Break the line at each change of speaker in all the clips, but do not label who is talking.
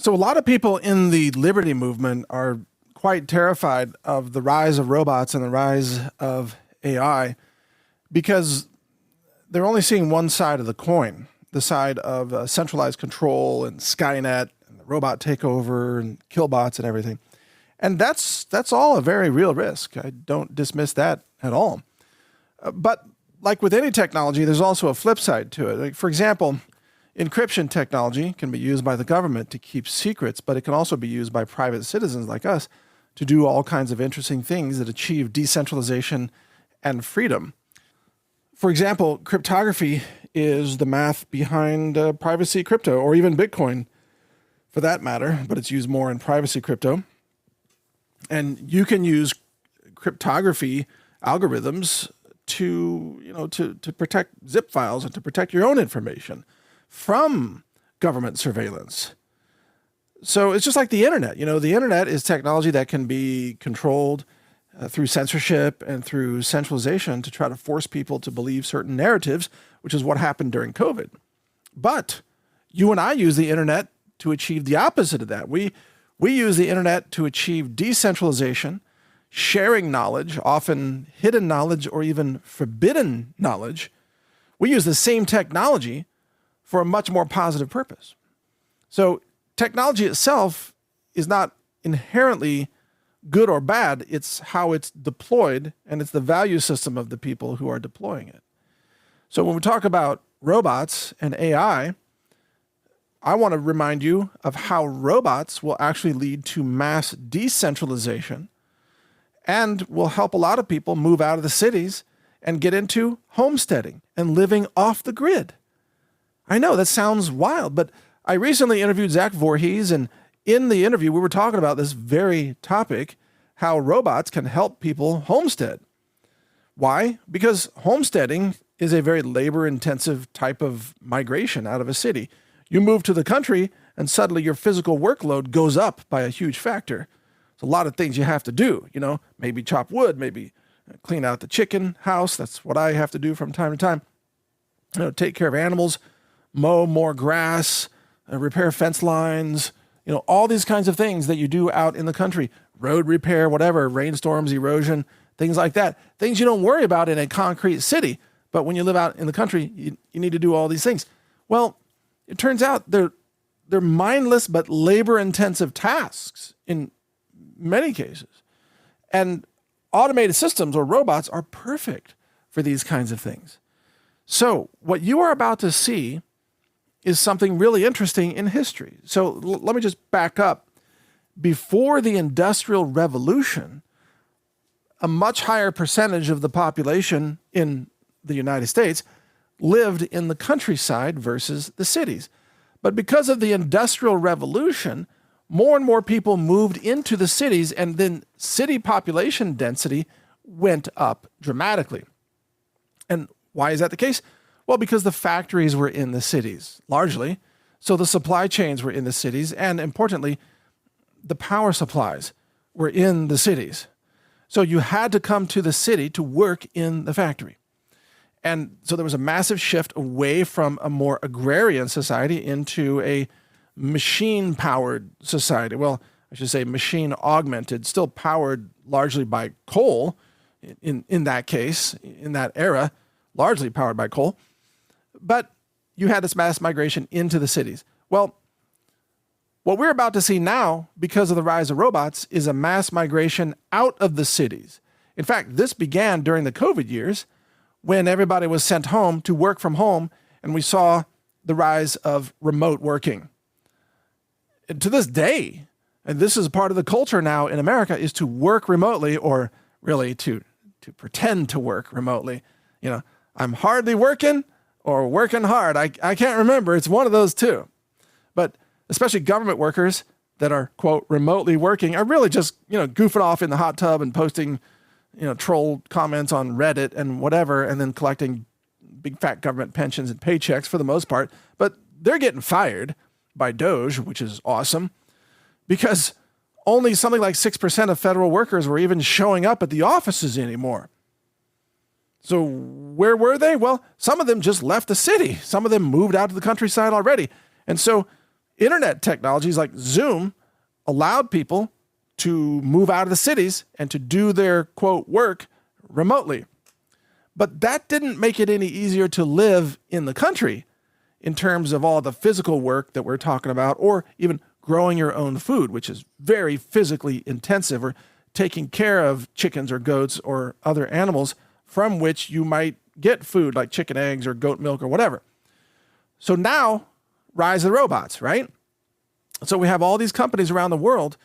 So a lot of people in the liberty movement are quite terrified of the rise of robots and the rise of AI because they're only seeing one side of the coin, the side of centralized control and Skynet and the robot takeover and killbots and everything. And that's all a very real risk. I don't dismiss that at all. But like with any technology, there's also a flip side to it. Like, for example, encryption technology can be used by the government to keep secrets, but it can also be used by private citizens like us to do all kinds of interesting things that achieve decentralization and freedom. For example, cryptography is the math behind privacy crypto, or even Bitcoin for that matter, but it's used more in privacy crypto. And you can use cryptography algorithms to protect zip files and to protect your own information from government surveillance. So it's just like the internet. The internet is technology that can be controlled through censorship and through centralization to try to force people to believe certain narratives, which is what happened during COVID. But you and I use the internet to achieve the opposite of that. We use the internet to achieve decentralization, sharing knowledge, often hidden knowledge or even forbidden knowledge. We use the same technology for a much more positive purpose. So technology itself is not inherently good or bad. It's how it's deployed, and it's the value system of the people who are deploying it. So when we talk about robots and AI, I want to remind you of how robots will actually lead to mass decentralization and will help a lot of people move out of the cities and get into homesteading and living off the grid. I know that sounds wild, but I recently interviewed Zach Voorhees, and in the interview, we were talking about this very topic, how robots can help people homestead. Why? Because homesteading is a very labor-intensive type of migration out of a city. You move to the country, and suddenly your physical workload goes up by a huge factor. There's a lot of things you have to do, maybe chop wood, maybe clean out the chicken house. That's what I have to do from time to time. Take care of animals, mow more grass, repair fence lines, all these kinds of things that you do out in the country, road repair, whatever, rainstorms, erosion, things like that. Things you don't worry about in a concrete city, but when you live out in the country, you need to do all these things. Well, it turns out they're mindless but labor-intensive tasks in many cases. And automated systems or robots are perfect for these kinds of things. So what you are about to see is something really interesting in history. So let me just back up. Before the Industrial Revolution, a much higher percentage of the population in the United States lived in the countryside versus the cities. But because of the Industrial Revolution, more and more people moved into the cities, and then city population density went up dramatically. And why is that the case? Well, because the factories were in the cities, largely. So the supply chains were in the cities, and importantly, the power supplies were in the cities. So you had to come to the city to work in the factory. And so there was a massive shift away from a more agrarian society into a machine-powered society. Well, I should say machine-augmented, still powered largely by coal in that case, in that era, largely powered by coal. But you had this mass migration into the cities. Well, what we're about to see now, because of the rise of robots, is a mass migration out of the cities. In fact, this began during the COVID years when everybody was sent home to work from home, and we saw the rise of remote working. And to this day, and this is part of the culture now in America, is to work remotely, or really to pretend to work remotely. I'm hardly working or working hard. I can't remember. It's one of those two. But especially government workers that are, quote, remotely working are really just, goofing off in the hot tub and posting, troll comments on Reddit and whatever, and then collecting big fat government pensions and paychecks for the most part. But they're getting fired by Doge, which is awesome, because only something like 6% of federal workers were even showing up at the offices anymore. So where were they? Well, some of them just left the city. Some of them moved out to the countryside already. And so Internet technologies like Zoom allowed people to move out of the cities and to do their, quote, work remotely. But that didn't make it any easier to live in the country in terms of all the physical work that we're talking about, or even growing your own food, which is very physically intensive, or taking care of chickens or goats or other animals from which you might get food like chicken eggs or goat milk or whatever. So now, rise of the robots, right? So we have all these companies around the world,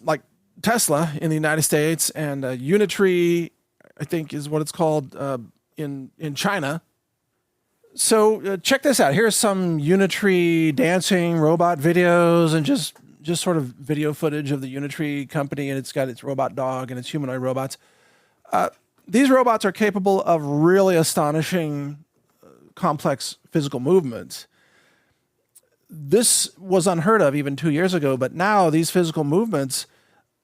like Tesla in the United States, and Unitree, I think is what it's called in China. So check this out. Here's some Unitree dancing robot videos and just sort of video footage of the Unitree company, and it's got its robot dog and its humanoid robots. These robots are capable of really astonishing, complex physical movements. This was unheard of even 2 years ago, but now these physical movements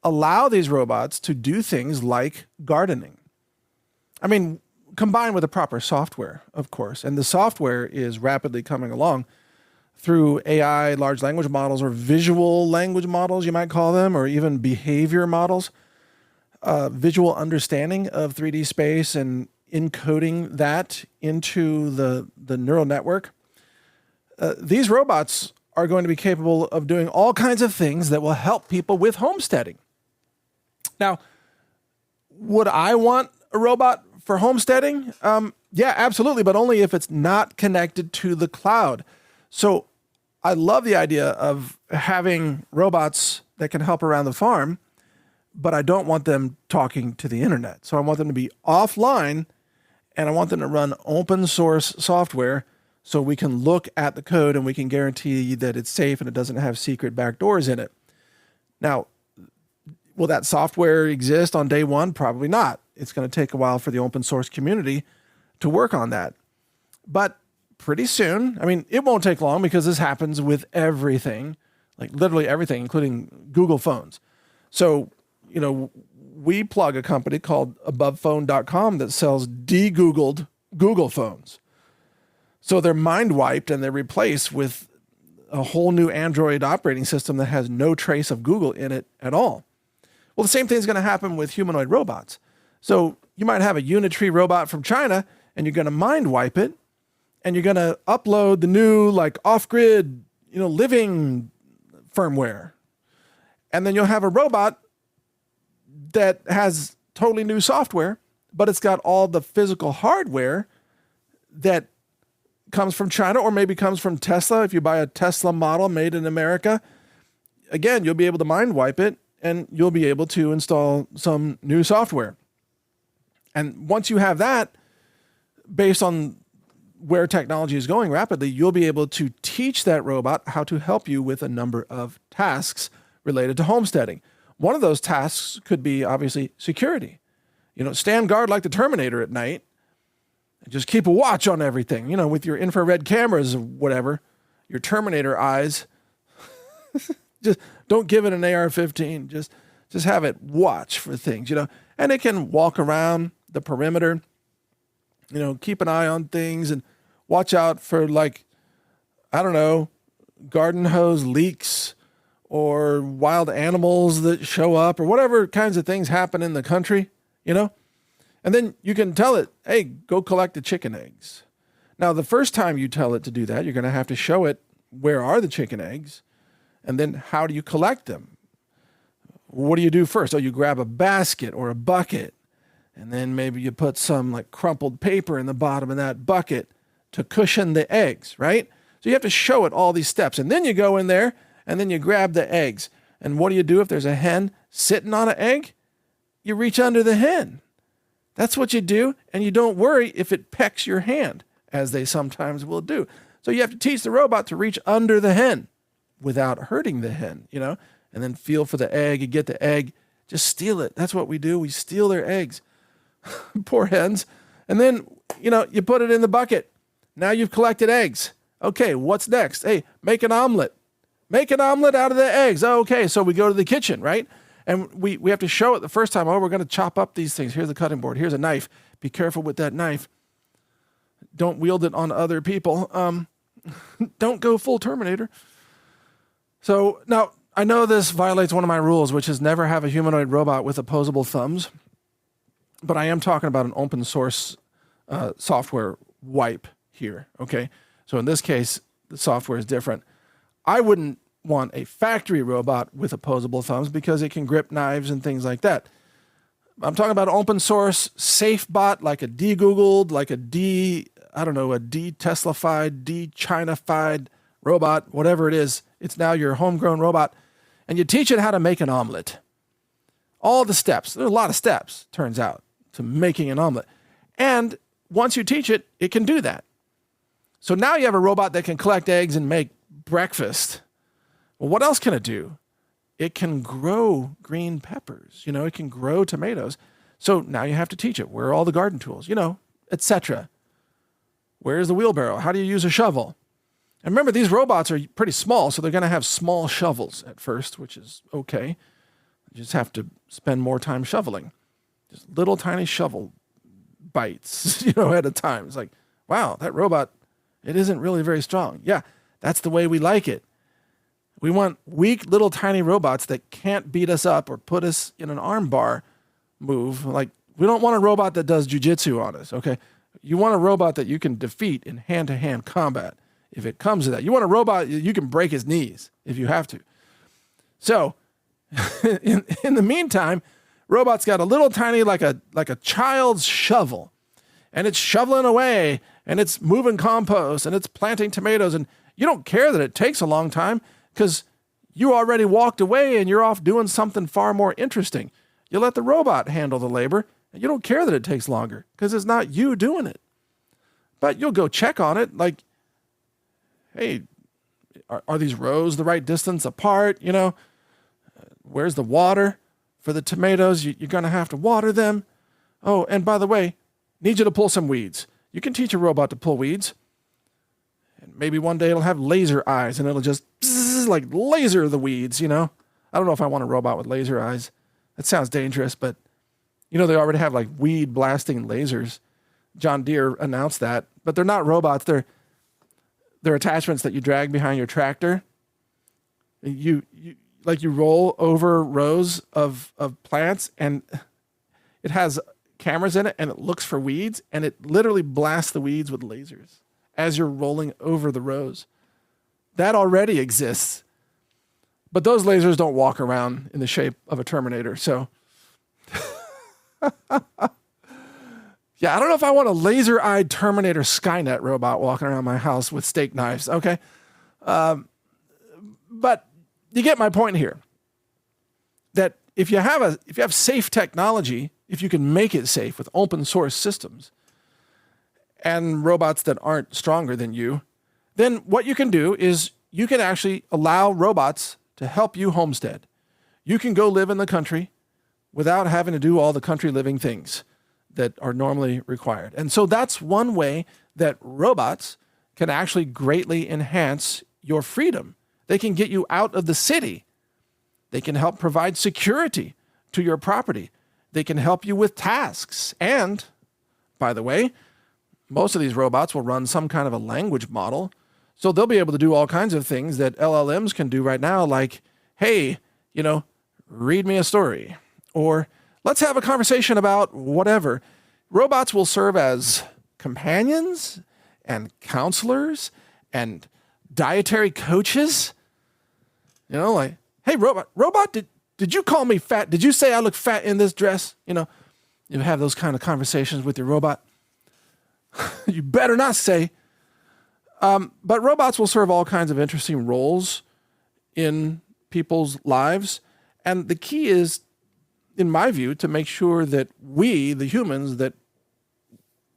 allow these robots to do things like gardening. I mean, combined with the proper software, of course. And the software is rapidly coming along through AI, large language models, or visual language models, you might call them, or even behavior models. Visual understanding of 3D space and encoding that into the neural network. These robots are going to be capable of doing all kinds of things that will help people with homesteading. Now, would I want a robot for homesteading? Yeah, absolutely, but only if it's not connected to the cloud. So I love the idea of having robots that can help around the farm, but I don't want them talking to the internet. So I want them to be offline, and I want them to run open source software so we can look at the code and we can guarantee that it's safe and it doesn't have secret backdoors in it. Now, will that software exist on day one? Probably not. It's going to take a while for the open source community to work on that. But pretty soon, I mean, it won't take long because this happens with everything, like literally everything, including Google phones. So, you know, we plug a company called AbovePhone.com that sells de-Googled Google phones. So they're mind wiped and they're replaced with a whole new Android operating system that has no trace of Google in it at all. Well, the same thing is going to happen with humanoid robots. So you might have a Unitree robot from China and you're going to mind wipe it and you're going to upload the new like off-grid, living firmware. And then you'll have a robot that has totally new software, but it's got all the physical hardware that comes from China or maybe comes from Tesla. If you buy a Tesla model made in America, again, you'll be able to mind wipe it and you'll be able to install some new software. And once you have that, based on where technology is going rapidly, you'll be able to teach that robot how to help you with a number of tasks related to homesteading. One of those tasks could be obviously security. Stand guard like the Terminator at night and just keep a watch on everything, with your infrared cameras or whatever, your Terminator eyes. Just don't give it an AR-15. Just have it watch for things, and it can walk around the perimeter, keep an eye on things and watch out for garden hose leaks or wild animals that show up or whatever kinds of things happen in the country, and then you can tell it, hey, go collect the chicken eggs. Now, the first time you tell it to do that, you're going to have to show it where are the chicken eggs and then how do you collect them? What do you do first? Oh, you grab a basket or a bucket and then maybe you put some crumpled paper in the bottom of that bucket to cushion the eggs, right? So you have to show it all these steps. And then you go in there and then you grab the eggs. And what do you do if there's a hen sitting on an egg? You reach under the hen. That's what you do. And you don't worry if it pecks your hand, as they sometimes will do. So you have to teach the robot to reach under the hen without hurting the hen, and then feel for the egg. You get the egg, just steal it. That's what we do. We steal their eggs. Poor hens. And then, you put it in the bucket. Now you've collected eggs. Okay, what's next? Hey, make an omelet. Make an omelet out of the eggs. Okay, so we go to the kitchen, right? And we have to show it the first time. Oh, we're going to chop up these things. Here's a cutting board. Here's a knife. Be careful with that knife. Don't wield it on other people. Don't go full Terminator. So now I know this violates one of my rules, which is never have a humanoid robot with opposable thumbs. But I am talking about an open source software wipe here. Okay. So in this case, the software is different. I wouldn't want a factory robot with opposable thumbs because it can grip knives and things like that. I'm talking about open source safe bot, like a de-Googled, like a de-Teslafied, de-Chinafied robot, whatever it is. It's now your homegrown robot. And you teach it how to make an omelet. All the steps. There are a lot of steps, turns out, to making an omelet. And once you teach it, it can do that. So now you have a robot that can collect eggs and make breakfast. Well, what else can it do? It can grow green peppers. It can grow tomatoes. So now you have to teach it. Where are all the garden tools? Etc. Where's the wheelbarrow? How do you use a shovel? And remember, these robots are pretty small, so they're going to have small shovels at first, which is okay. You just have to spend more time shoveling. Just little tiny shovel bites, at a time. It's like, wow, that robot, it isn't really very strong. Yeah, that's the way we like it. We want weak, little tiny robots that can't beat us up or put us in an arm bar move. Like, we don't want a robot that does jujitsu on us, okay? You want a robot that you can defeat in hand-to-hand combat if it comes to that. You want a robot you can break his knees if you have to. So, in the meantime, robot's got a little tiny, like a child's shovel, and it's shoveling away, and it's moving compost, and it's planting tomatoes, and you don't care that it takes a long time because you already walked away and you're off doing something far more interesting. You let the robot handle the labor, and you don't care that it takes longer because it's not you doing it. But you'll go check on it, like, hey, are these rows the right distance apart? Where's the water for the tomatoes? You're going to have to water them. Oh, and by the way, need you to pull some weeds. You can teach a robot to pull weeds. And maybe one day it'll have laser eyes and it'll just like laser the weeds, I don't know if I want a robot with laser eyes. That sounds dangerous, but they already have like weed blasting lasers. John Deere announced that, but they're not robots. They're attachments that you drag behind your tractor. You roll over rows of plants, and it has cameras in it, and it looks for weeds, and it literally blasts the weeds with lasers as you're rolling over the rows. That already exists. But those lasers don't walk around in the shape of a Terminator, so... Yeah, I don't know if I want a laser-eyed Terminator Skynet robot walking around my house with steak knives, okay? But you get my point here. That if you have safe technology, if you can make it safe with open source systems and robots that aren't stronger than you, then what you can do is you can actually allow robots to help you homestead. You can go live in the country without having to do all the country living things that are normally required. And so that's one way that robots can actually greatly enhance your freedom. They can get you out of the city. They can help provide security to your property. They can help you with tasks. And, by the way, most of these robots will run some kind of a language model. So they'll be able to do all kinds of things that LLMs can do right now, like, hey, read me a story. Or let's have a conversation about whatever. Robots will serve as companions and counselors and dietary coaches. Like, hey, robot, did you call me fat? Did you say I look fat in this dress? You have those kind of conversations with your robot. You better not say. But robots will serve all kinds of interesting roles in people's lives. And the key is, in my view, to make sure that we, the humans, that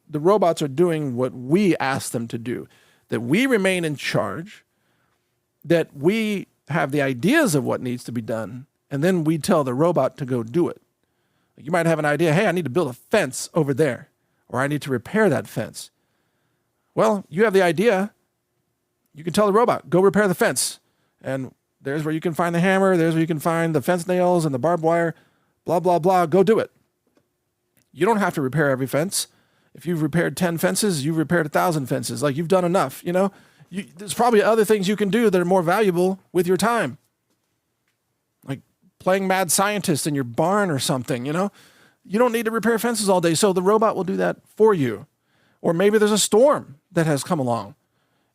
the robots are doing what we ask them to do, that we remain in charge, that we have the ideas of what needs to be done, and then we tell the robot to go do it. You might have an idea, hey, I need to build a fence over there, or I need to repair that fence. Well, you have the idea. You can tell the robot, go repair the fence. And there's where you can find the hammer, there's where you can find the fence nails and the barbed wire, blah, blah, blah, go do it. You don't have to repair every fence. If you've repaired 10 fences, you've repaired 1,000 fences. Like, you've done enough, There's probably other things you can do that are more valuable with your time. Like playing mad scientist in your barn or something, you know? You don't need to repair fences all day, so the robot will do that for you. Or maybe there's a storm that has come along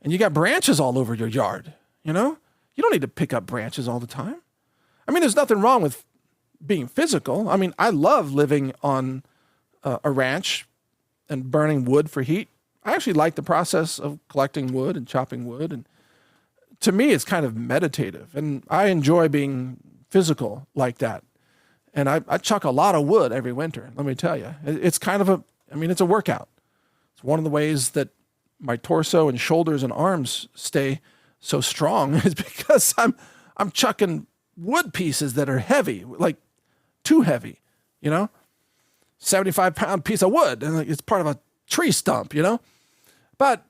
and you got branches all over your yard, you know? You don't need to pick up branches all the time. I mean, there's nothing wrong with being physical. I mean, I love living on a ranch and burning wood for heat. I actually like the process of collecting wood and chopping wood. And to me, it's kind of meditative. And I enjoy being physical like that. And I chuck a lot of wood every winter, let me tell you. It's kind of it's a workout. It's one of the ways that my torso and shoulders and arms stay so strong is because I'm chucking wood pieces that are heavy, like too heavy, you know? 75-pound piece of wood, and it's part of a tree stump, you know? But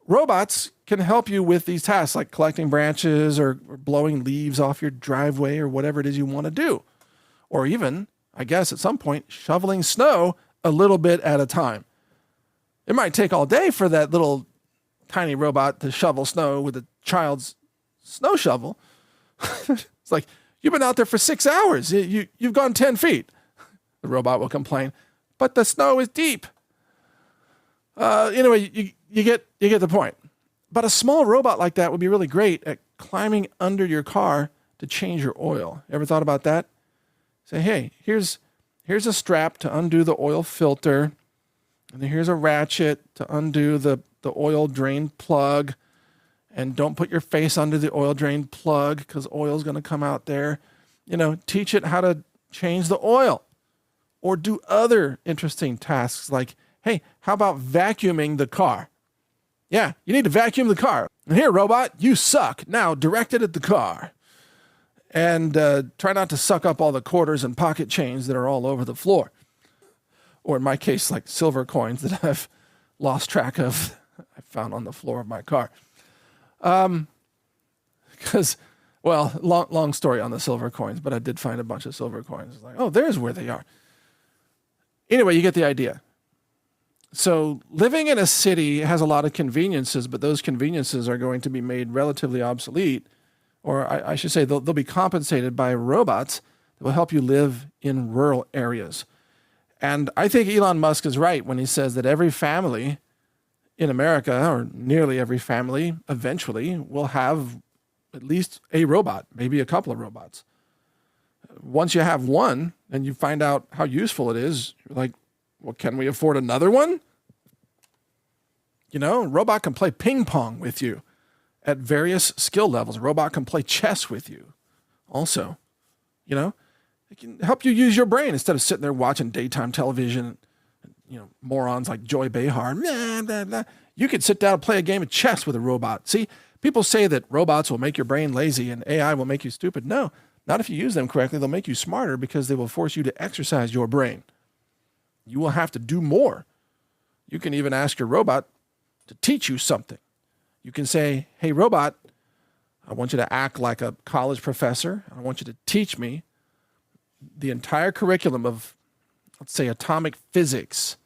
robots can help you with these tasks like collecting branches or blowing leaves off your driveway or whatever it is you want to do. Or even, I guess at some point, shoveling snow a little bit at a time. It might take all day for that little tiny robot to shovel snow with a child's snow shovel. It's like, you've been out there for 6 hours. You've gone 10 feet. The robot will complain, but the snow is deep. Anyway, you get the point. But a small robot like that would be really great at climbing under your car to change your oil. Ever thought about that? Say, hey, here's a strap to undo the oil filter, and then here's a ratchet to undo the oil drain plug, and don't put your face under the oil drain plug because oil's going to come out there. You know, teach it how to change the oil or do other interesting tasks like, hey, how about vacuuming the car? Yeah, you need to vacuum the car. And here, robot, you suck. Now direct it at the car. And try not to suck up all the quarters and pocket chains that are all over the floor. Or in my case, like silver coins that I've lost track of. I found on the floor of my car. Because, well, long story on the silver coins, but I did find a bunch of silver coins. It's like, oh, there's where they are. Anyway, you get the idea. So living in a city has a lot of conveniences, but those conveniences are going to be made relatively obsolete. Or I should say they'll be compensated by robots that will help you live in rural areas. And I think Elon Musk is right when he says that every family in America, or nearly every family, eventually will have at least a robot, maybe a couple of robots. Once you have one and you find out how useful it is, you're like, well, can we afford another one? You know, a robot can play ping pong with you at various skill levels. A robot can play chess with you also. You know, it can help you use your brain instead of sitting there watching daytime television. You know, morons like Joy Behar. Blah, blah, blah. You could sit down and play a game of chess with a robot. See, people say that robots will make your brain lazy and AI will make you stupid. No, not if you use them correctly. They'll make you smarter because they will force you to exercise your brain. You will have to do more. You can even ask your robot to teach you something. You can say, hey, robot, I want you to act like a college professor. I want you to teach me the entire curriculum of, let's say, atomic physics.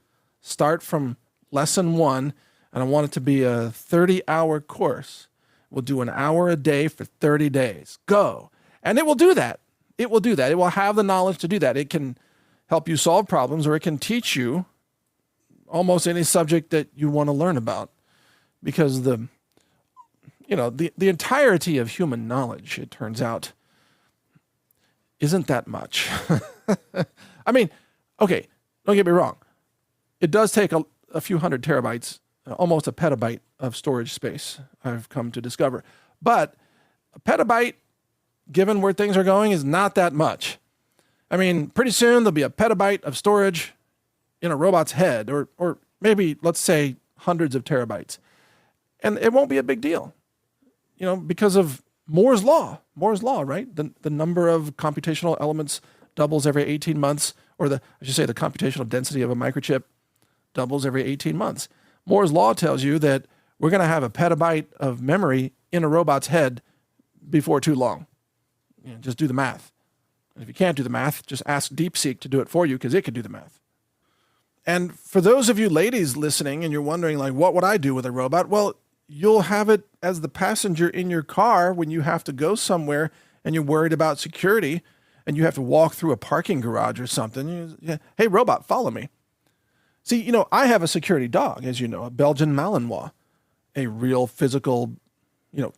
Start from lesson 1, and I want it to be a 30-hour course. We'll do an hour a day for 30 days. Go. And it will do that. It will do that. It will have the knowledge to do that. It can help you solve problems, or it can teach you almost any subject that you want to learn about. Because the entirety of human knowledge, it turns out, isn't that much. I mean, okay, don't get me wrong. It does take a few hundred terabytes, almost a petabyte of storage space, I've come to discover. But a petabyte, given where things are going, is not that much. I mean, pretty soon there'll be a petabyte of storage in a robot's head, or maybe, let's say, hundreds of terabytes. And it won't be a big deal, you know, because of Moore's law. Moore's law, right? The number of computational elements doubles every 18 months, or the computational density of a microchip doubles every 18 months. Moore's law tells you that we're going to have a petabyte of memory in a robot's head before too long. You know, just do the math. And if you can't do the math, just ask DeepSeek to do it for you because it can do the math. And for those of you ladies listening and you're wondering, like, what would I do with a robot? Well, you'll have it as the passenger in your car when you have to go somewhere and you're worried about security and you have to walk through a parking garage or something. Hey, robot, follow me. See, I have a security dog, as you know, a Belgian Malinois, a real physical,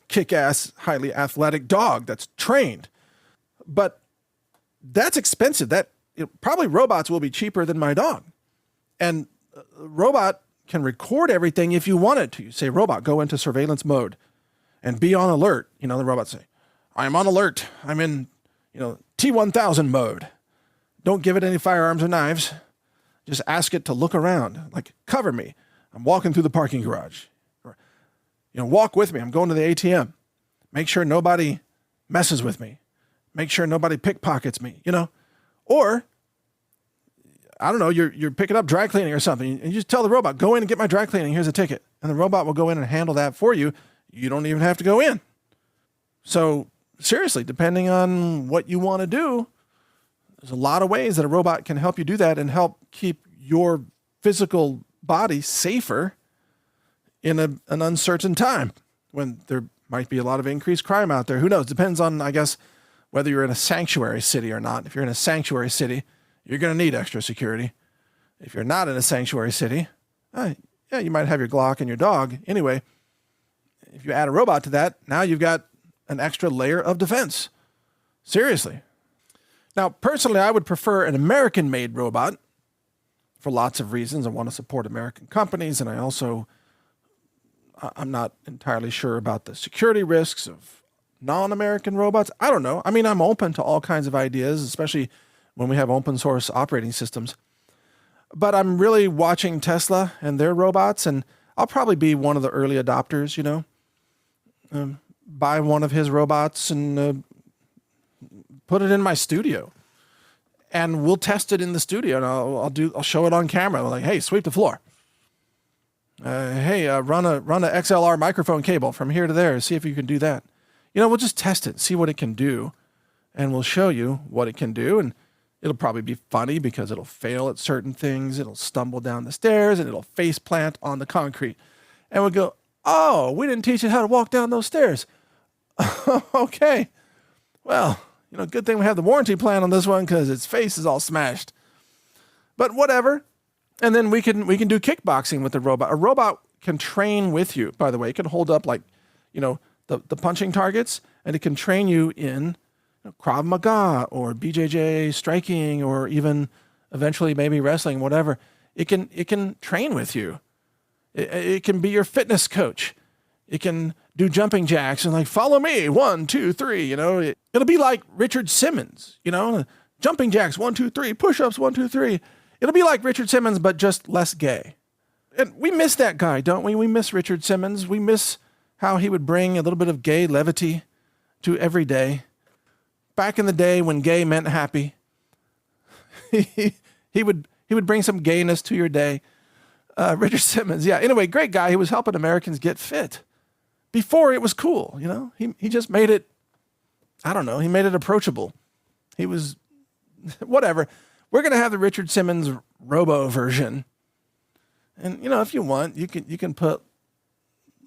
kick-ass, highly athletic dog that's trained. But that's expensive. Probably robots will be cheaper than my dog. And a robot can record everything if you want it to. You say, robot, go into surveillance mode and be on alert. The robot say, I'm on alert. I'm in, T1000 mode. Don't give it any firearms or knives. Just ask it to look around, like, cover me. I'm walking through the parking garage. Or, walk with me. I'm going to the ATM. Make sure nobody messes with me. Make sure nobody pickpockets me, Or, I don't know, you're picking up dry cleaning or something, and you just tell the robot, go in and get my dry cleaning. Here's a ticket. And the robot will go in and handle that for you. You don't even have to go in. So, seriously, depending on what you want to do, there's a lot of ways that a robot can help you do that and help keep your physical body safer in an uncertain time when there might be a lot of increased crime out there. Who knows? Depends on, I guess, whether you're in a sanctuary city or not. If you're in a sanctuary city, you're going to need extra security. If you're not in a sanctuary city, you might have your Glock and your dog. Anyway, if you add a robot to that, now you've got an extra layer of defense. Seriously. Now, personally, I would prefer an American-made robot for lots of reasons. I want to support American companies, and I'm not entirely sure about the security risks of non-American robots. I don't know. I mean, I'm open to all kinds of ideas, especially when we have open source operating systems. But I'm really watching Tesla and their robots, and I'll probably be one of the early adopters, buy one of his robots and put it in my studio, and we'll test it in the studio. And I'll show it on camera. I'm like, hey, sweep the floor. Run a XLR microphone cable from here to there. See if you can do that. We'll just test it, see what it can do, and we'll show you what it can do. And it'll probably be funny because it'll fail at certain things. It'll stumble down the stairs and it'll face plant on the concrete. And we'll go, oh, we didn't teach it how to walk down those stairs. Okay. Well, good thing we have the warranty plan on this one because its face is all smashed. But whatever. And then we can do kickboxing with the robot. A robot can train with you, by the way. It can hold up the punching targets, and it can train you in Krav Maga or BJJ striking or even eventually maybe wrestling, whatever. It can train with you. It can be your fitness coach. It can do jumping jacks and follow me, 1, 2, 3, It'll be like Richard Simmons, jumping jacks, 1, 2, 3, push-ups, 1, 2, 3. It'll be like Richard Simmons, but just less gay. And we miss that guy, don't we? We miss Richard Simmons. We miss how he would bring a little bit of gay levity to every day. Back in the day when gay meant happy, he would bring some gayness to your day. Richard Simmons, yeah. Anyway, great guy. He was helping Americans get fit before it was cool. He just made it. I don't know. He made it approachable. He was whatever. We're gonna have the Richard Simmons Robo version, and if you want, you can put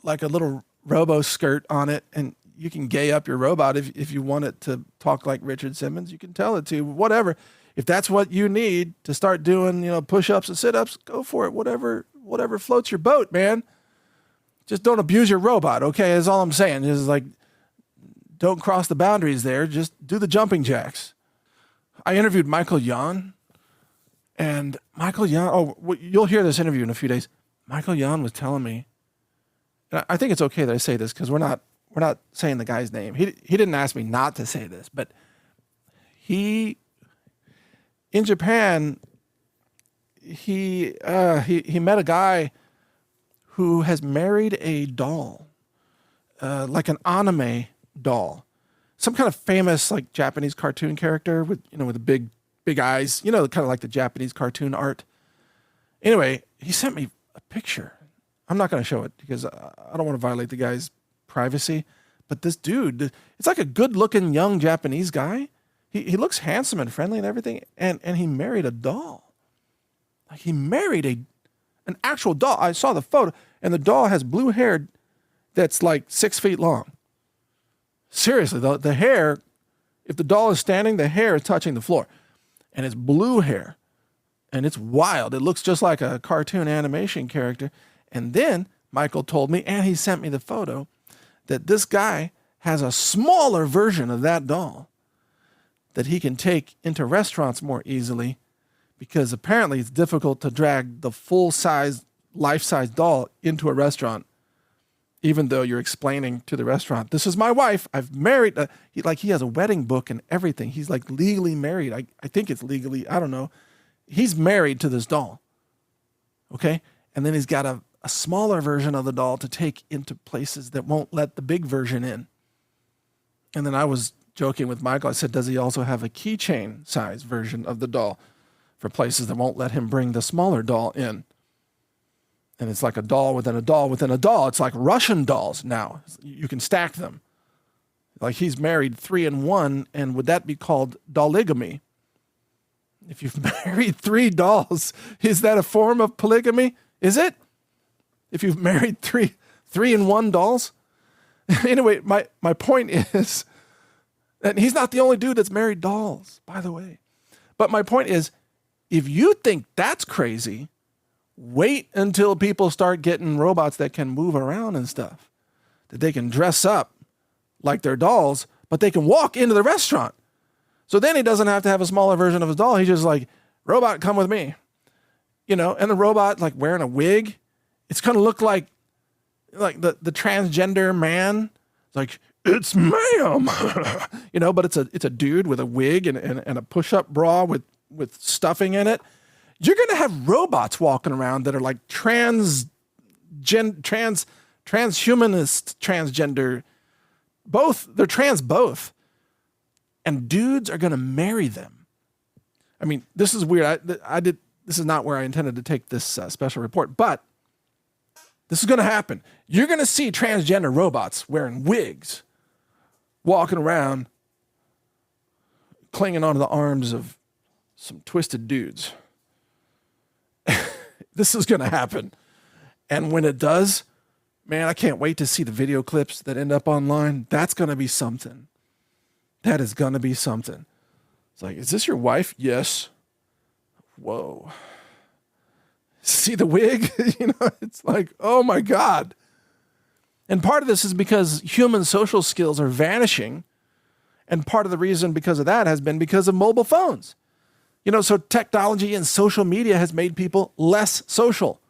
like a little Robo skirt on it, and you can gay up your robot if you want it to talk like Richard Simmons. You can tell it to, whatever. If that's what you need to start doing, push-ups and sit-ups, go for it. Whatever floats your boat, man. Just don't abuse your robot, okay? That's all I'm saying. Just don't cross the boundaries there. Just do the jumping jacks. I interviewed Michael Yon, and Michael Yon, you'll hear this interview in a few days. Michael Yon was telling me, and I think it's okay that I say this because we're not saying the guy's name. He didn't ask me not to say this, but in Japan, he met a guy who has married a doll, like an anime doll, some kind of famous Japanese cartoon character with the big eyes, kind of like the Japanese cartoon art. Anyway, he sent me a picture. I'm not going to show it because I don't want to violate the guy's privacy. But this dude, it's like a good-looking young Japanese guy. He looks handsome and friendly and everything, and he married a doll. He married an actual doll. I saw the photo, and the doll has blue hair, that's like 6 feet long. Seriously, the hair, if the doll is standing, the hair is touching the floor. And it's blue hair. And it's wild. It looks just like a cartoon animation character. And then Michael told me, and he sent me the photo, that this guy has a smaller version of that doll that he can take into restaurants more easily, because apparently it's difficult to drag the full-size, life-size doll into a restaurant, even though you're explaining to the restaurant, this is my wife, I've married. He has a wedding book and everything. He's like legally married. I think it's legally, I don't know. He's married to this doll. Okay? And then he's got a smaller version of the doll to take into places that won't let the big version in. And then I was joking with Michael. I said, does he also have a keychain size version of the doll for places that won't let him bring the smaller doll in? And it's like a doll within a doll within a doll. It's like Russian dolls now. You can stack them. Like he's married 3 in 1, and would that be called dolligamy? If you've married 3 dolls, is that a form of polygamy? Is it? If you've married 3 in 1 dolls? Anyway, my point is, and he's not the only dude that's married dolls, by the way. But my point is, if you think that's crazy, wait until people start getting robots that can move around and stuff, that they can dress up like they're dolls, but they can walk into the restaurant. So then he doesn't have to have a smaller version of his doll. He's just like, robot, come with me. And the robot like wearing a wig. It's going to look like the transgender man. It's like, it's ma'am. But it's a dude with a wig and a push-up bra with stuffing in it. You're going to have robots walking around that are like transhumanist, transgender, both. They're trans both. And dudes are going to marry them. I mean, this is weird. This is not where I intended to take this special report, but this is going to happen. You're going to see transgender robots wearing wigs, walking around, clinging onto the arms of some twisted dudes. This is going to happen. And when it does, man, I can't wait to see the video clips that end up online. That's going to be something. That is going to be something. It's like, is this your wife? Yes. Whoa. See the wig? It's like, oh my God. And part of this is because human social skills are vanishing. And part of the reason because of that has been because of mobile phones. So technology and social media has made people less social.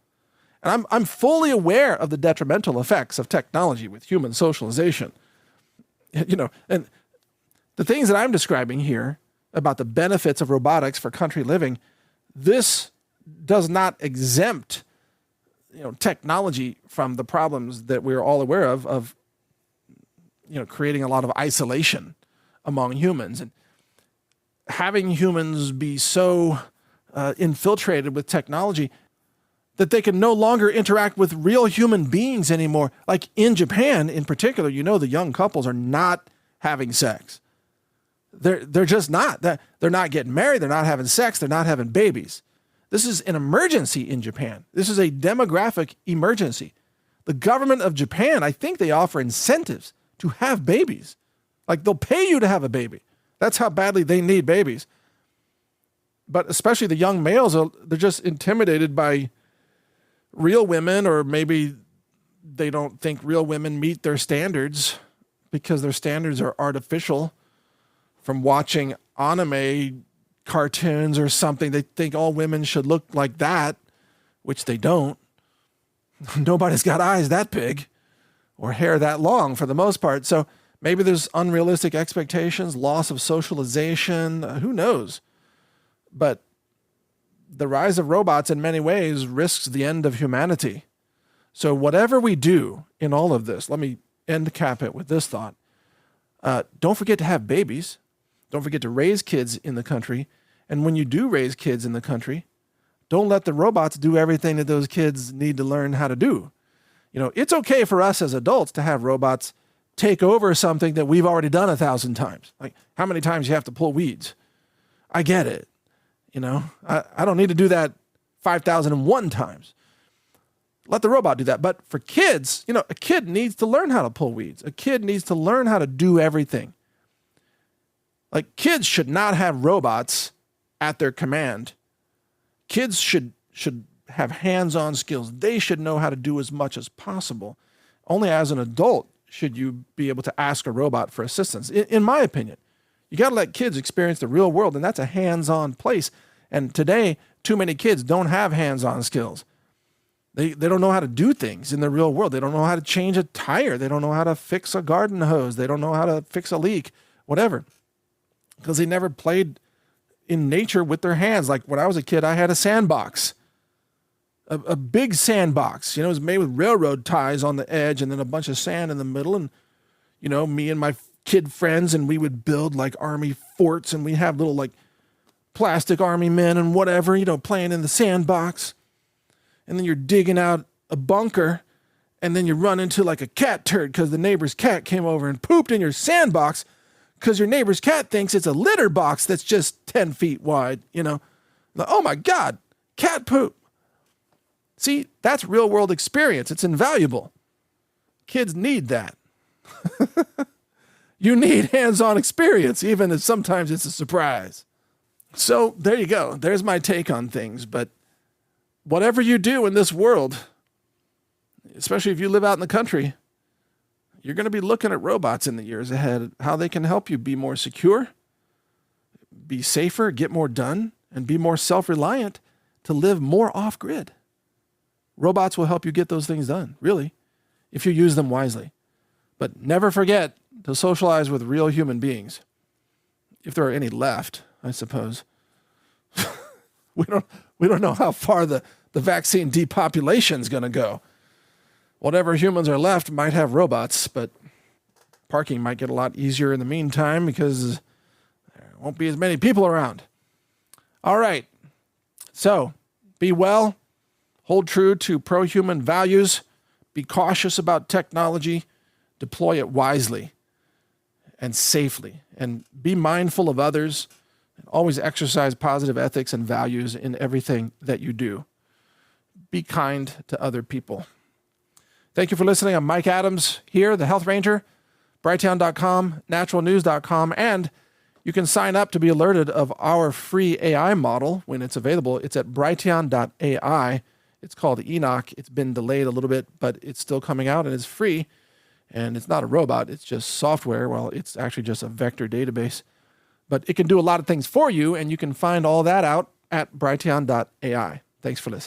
And I'm fully aware of the detrimental effects of technology with human socialization. And the things that I'm describing here about the benefits of robotics for country living, this does not exempt technology from the problems that we're all aware of creating a lot of isolation among humans. And having humans be so infiltrated with technology that they can no longer interact with real human beings anymore. Like in Japan in particular, the young couples are not having sex. They're just not. They're not getting married. They're not having sex. They're not having babies. This is an emergency in Japan. This is a demographic emergency. The government of Japan, I think they offer incentives to have babies. Like they'll pay you to have a baby. That's how badly they need babies. But especially the young males, they're just intimidated by real women, or maybe they don't think real women meet their standards because their standards are artificial from watching anime cartoons or something. They think all women should look like that, which they don't. Nobody's got eyes that big or hair that long for the most part. So maybe there's unrealistic expectations, loss of socialization, who knows? But the rise of robots in many ways risks the end of humanity. So whatever we do in all of this, let me cap it with this thought. Don't forget to have babies. Don't forget to raise kids in the country. And when you do raise kids in the country, don't let the robots do everything that those kids need to learn how to do. It's okay for us as adults to have robots take over something that we've already done 1,000 times. Like how many times you have to pull weeds. I get it. I don't need to do that 5,001 times. Let the robot do that. But for kids, a kid needs to learn how to pull weeds. A kid needs to learn how to do everything. Like, kids should not have robots at their command. Kids should have hands-on skills. They should know how to do as much as possible. Only as an adult should you be able to ask a robot for assistance. In my opinion, you got to let kids experience the real world, and that's a hands-on place. And today, too many kids don't have hands-on skills. They don't know how to do things in the real world. They don't know how to change a tire. They don't know how to fix a garden hose. They don't know how to fix a leak, whatever, because they never played in nature with their hands. Like when I was a kid, I had a sandbox, a big sandbox. It was made with railroad ties on the edge and then a bunch of sand in the middle. And, me and my kid friends, and we would build like army forts, and we have little like plastic army men and whatever, playing in the sandbox. And then you're digging out a bunker, and then you run into like a cat turd because the neighbor's cat came over and pooped in your sandbox because your neighbor's cat thinks it's a litter box that's just 10 feet wide, Like, oh my God, cat poop. See, that's real world experience. It's invaluable. Kids need that. You need hands-on experience, even if sometimes it's a surprise. So there you go. There's my take on things. But whatever you do in this world, especially if you live out in the country, you're going to be looking at robots in the years ahead, how they can help you be more secure, be safer, get more done, and be more self-reliant to live more off-grid. Robots will help you get those things done, really, if you use them wisely. But never forget to socialize with real human beings. If there are any left, I suppose. We don't know how far the vaccine depopulation is going to go. Whatever humans are left might have robots, but parking might get a lot easier in the meantime because there won't be as many people around. All right. So be well, hold true to pro-human values, be cautious about technology, deploy it wisely and safely, and be mindful of others. Always exercise positive ethics and values in everything that you do. Be kind to other people. Thank you for listening. I'm Mike Adams here, the Health Ranger, Brighteon.com, naturalnews.com, and you can sign up to be alerted of our free AI model when it's available. It's at Brighteon.ai. It's called Enoch. It's been delayed a little bit, but it's still coming out and it's free. And it's not a robot. It's just software. Well, it's actually just a vector database. But it can do a lot of things for you, and you can find all that out at Brighteon.ai. Thanks for listening.